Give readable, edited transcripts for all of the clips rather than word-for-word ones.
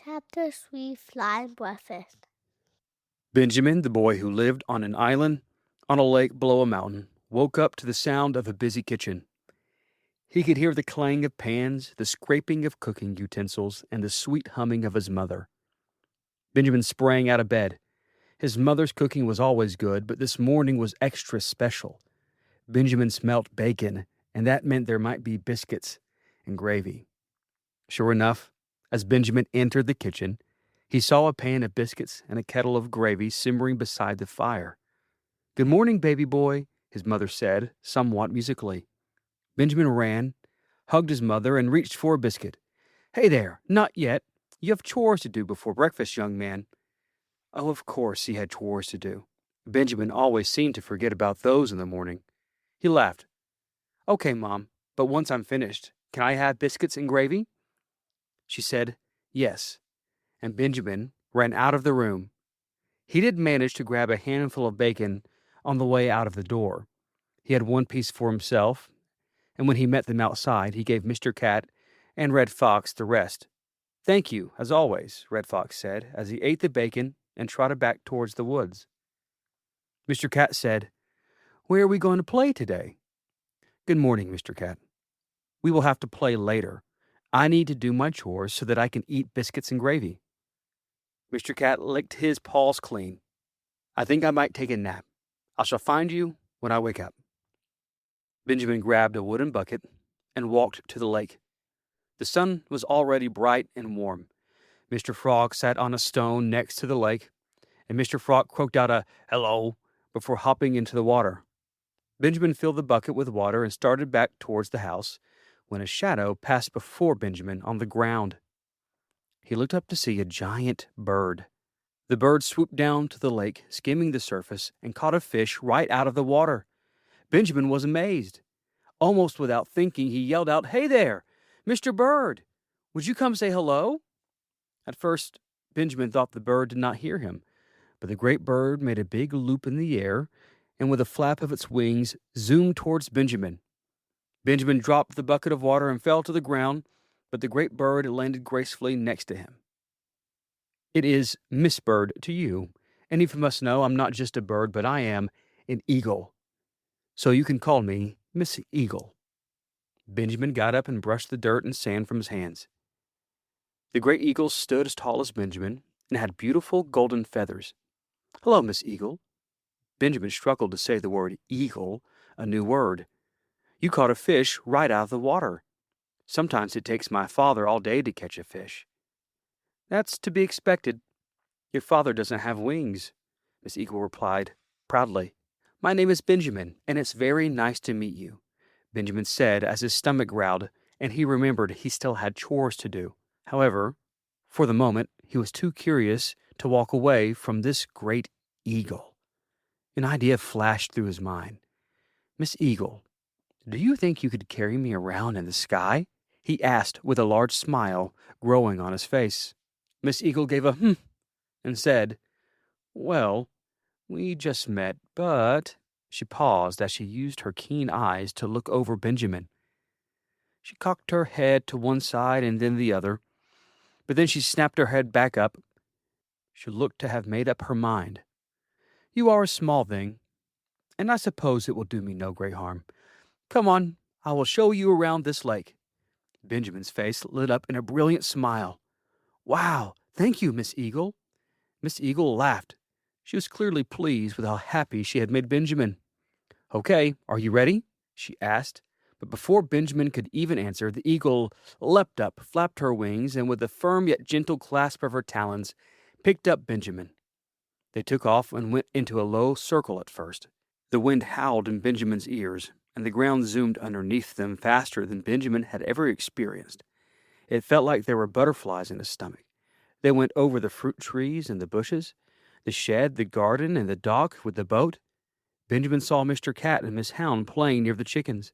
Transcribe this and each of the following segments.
Chapter 3 Flying Breakfast. Benjamin, the boy who lived on an island on a lake below a mountain, woke up to the sound of a busy kitchen. He could hear the clang of pans, the scraping of cooking utensils, and the sweet humming of his mother. Benjamin sprang out of bed. His mother's cooking was always good, but this morning was extra special. Benjamin smelt bacon, and that meant there might be biscuits and gravy. Sure enough, as Benjamin entered the kitchen, he saw a pan of biscuits and a kettle of gravy simmering beside the fire. "Good morning, baby boy," his mother said, somewhat musically. Benjamin ran, hugged his mother, and reached for a biscuit. "Hey there, not yet. You have chores to do before breakfast, young man." Oh, of course he had chores to do. Benjamin always seemed to forget about those in the morning. He laughed. "Okay, Mom, but once I'm finished, can I have biscuits and gravy?" She said, "Yes," and Benjamin ran out of the room. He did manage to grab a handful of bacon on the way out of the door. He had one piece for himself, and when he met them outside, he gave Mr. Cat and Red Fox the rest. "Thank you, as always," Red Fox said, as he ate the bacon and trotted back towards the woods. Mr. Cat said, "Where are we going to play today?" "Good morning, Mr. Cat. We will have to play later. I need to do my chores so that I can eat biscuits and gravy." Mr. Cat licked his paws clean. "I think I might take a nap. I shall find you when I wake up." Benjamin grabbed a wooden bucket and walked to the lake. The sun was already bright and warm. Mr. Frog sat on a stone next to the lake, and Mr. Frog croaked out a "hello" before hopping into the water. Benjamin filled the bucket with water and started back towards the house when a shadow passed before Benjamin on the ground. He looked up to see a giant bird. The bird swooped down to the lake, skimming the surface, and caught a fish right out of the water. Benjamin was amazed. Almost without thinking, he yelled out, "Hey there, Mr. Bird! Would you come say hello?" At first, Benjamin thought the bird did not hear him, but the great bird made a big loop in the air and with a flap of its wings zoomed towards Benjamin. Benjamin dropped the bucket of water and fell to the ground, but the great bird landed gracefully next to him. "It is Miss Bird to you, and if you must know, I'm not just a bird, but I am an eagle. So you can call me Miss Eagle." Benjamin got up and brushed the dirt and sand from his hands. The great eagle stood as tall as Benjamin and had beautiful golden feathers. "Hello, Miss Eagle." Benjamin struggled to say the word eagle, a new word. "You caught a fish right out of the water. Sometimes it takes my father all day to catch a fish." "That's to be expected. Your father doesn't have wings," Miss Eagle replied proudly. "My name is Benjamin, and it's very nice to meet you," Benjamin said as his stomach growled, and he remembered he still had chores to do. However, for the moment, he was too curious to walk away from this great eagle. An idea flashed through his mind. "Miss Eagle, do you think you could carry me around in the sky?" he asked with a large smile growing on his face. Miss Eagle gave a and said, "Well, we just met, but—" She paused as she used her keen eyes to look over Benjamin. She cocked her head to one side and then the other, but then she snapped her head back up. She looked to have made up her mind. "You are a small thing, and I suppose it will do me no great harm. Come on, I will show you around this lake." Benjamin's face lit up in a brilliant smile. "Wow, thank you, Miss Eagle." Miss Eagle laughed. She was clearly pleased with how happy she had made Benjamin. "Okay, are you ready?" she asked. But before Benjamin could even answer, the eagle leapt up, flapped her wings, and with a firm yet gentle clasp of her talons, picked up Benjamin. They took off and went into a low circle at first. The wind howled in Benjamin's ears, and the ground zoomed underneath them faster than Benjamin had ever experienced. It felt like there were butterflies in his stomach. They went over the fruit trees and the bushes, the shed, the garden, and the dock with the boat. Benjamin saw Mr. Cat and Miss Hound playing near the chickens.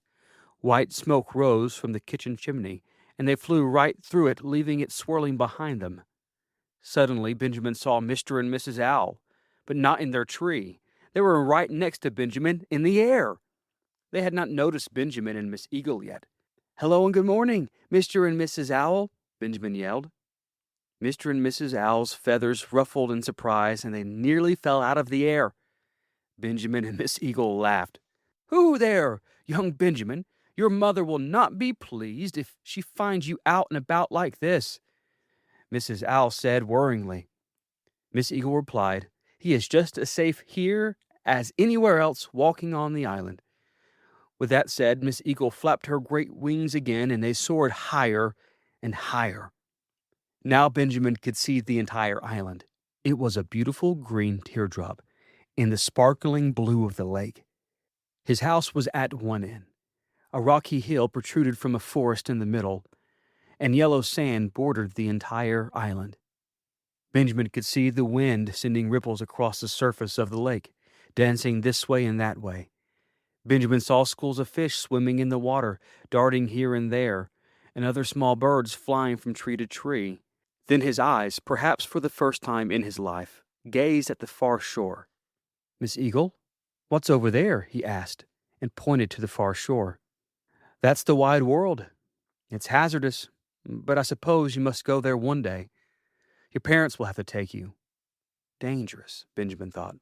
White smoke rose from the kitchen chimney, and they flew right through it, leaving it swirling behind them. Suddenly, Benjamin saw Mr. and Mrs. Owl, but not in their tree. They were right next to Benjamin in the air. They had not noticed Benjamin and Miss Eagle yet. "Hello and good morning, Mr. and Mrs. Owl," Benjamin yelled. Mr. and Mrs. Owl's feathers ruffled in surprise, and they nearly fell out of the air. Benjamin and Miss Eagle laughed. "Who there, young Benjamin? Your mother will not be pleased if she finds you out and about like this," Mrs. Owl said worryingly. Miss Eagle replied, "He is just as safe here as anywhere else walking on the island." With that said, Miss Eagle flapped her great wings again, and they soared higher and higher. Now Benjamin could see the entire island. It was a beautiful green teardrop in the sparkling blue of the lake. His house was at one end. A rocky hill protruded from a forest in the middle, and yellow sand bordered the entire island. Benjamin could see the wind sending ripples across the surface of the lake, dancing this way and that way. Benjamin saw schools of fish swimming in the water, darting here and there, and other small birds flying from tree to tree. Then his eyes, perhaps for the first time in his life, gazed at the far shore. "Miss Eagle, what's over there?" he asked, and pointed to the far shore. "That's the wide world. It's hazardous, but I suppose you must go there one day. Your parents will have to take you." Dangerous, Benjamin thought.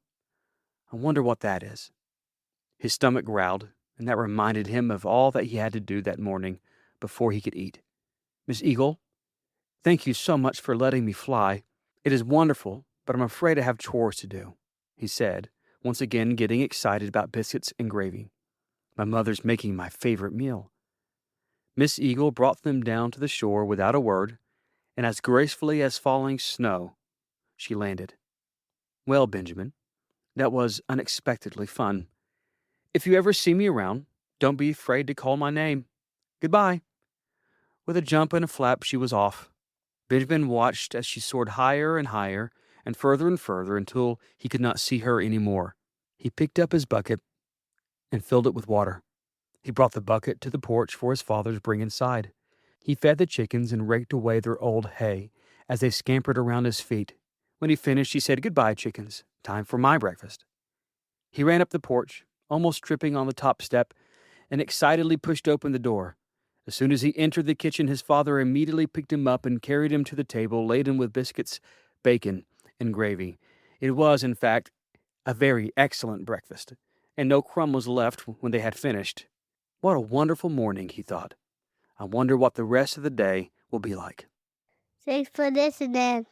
I wonder what that is. His stomach growled, and that reminded him of all that he had to do that morning before he could eat. "Miss Eagle, thank you so much for letting me fly. It is wonderful, but I'm afraid I have chores to do," he said, once again getting excited about biscuits and gravy. "My mother's making my favorite meal." Miss Eagle brought them down to the shore without a word, and as gracefully as falling snow, she landed. "Well, Benjamin, that was unexpectedly fun. If you ever see me around, don't be afraid to call my name. Goodbye." With a jump and a flap, she was off. Benjamin watched as she soared higher and further until he could not see her any more. He picked up his bucket and filled it with water. He brought the bucket to the porch for his father to bring inside. He fed the chickens and raked away their old hay as they scampered around his feet. When he finished, he said, "Goodbye, chickens. Time for my breakfast." He ran up the porch, almost tripping on the top step, and excitedly pushed open the door. As soon as he entered the kitchen, his father immediately picked him up and carried him to the table laden with biscuits, bacon, and gravy. It was, in fact, a very excellent breakfast, and no crumb was left when they had finished. What a wonderful morning, he thought. I wonder what the rest of the day will be like. Thanks for listening.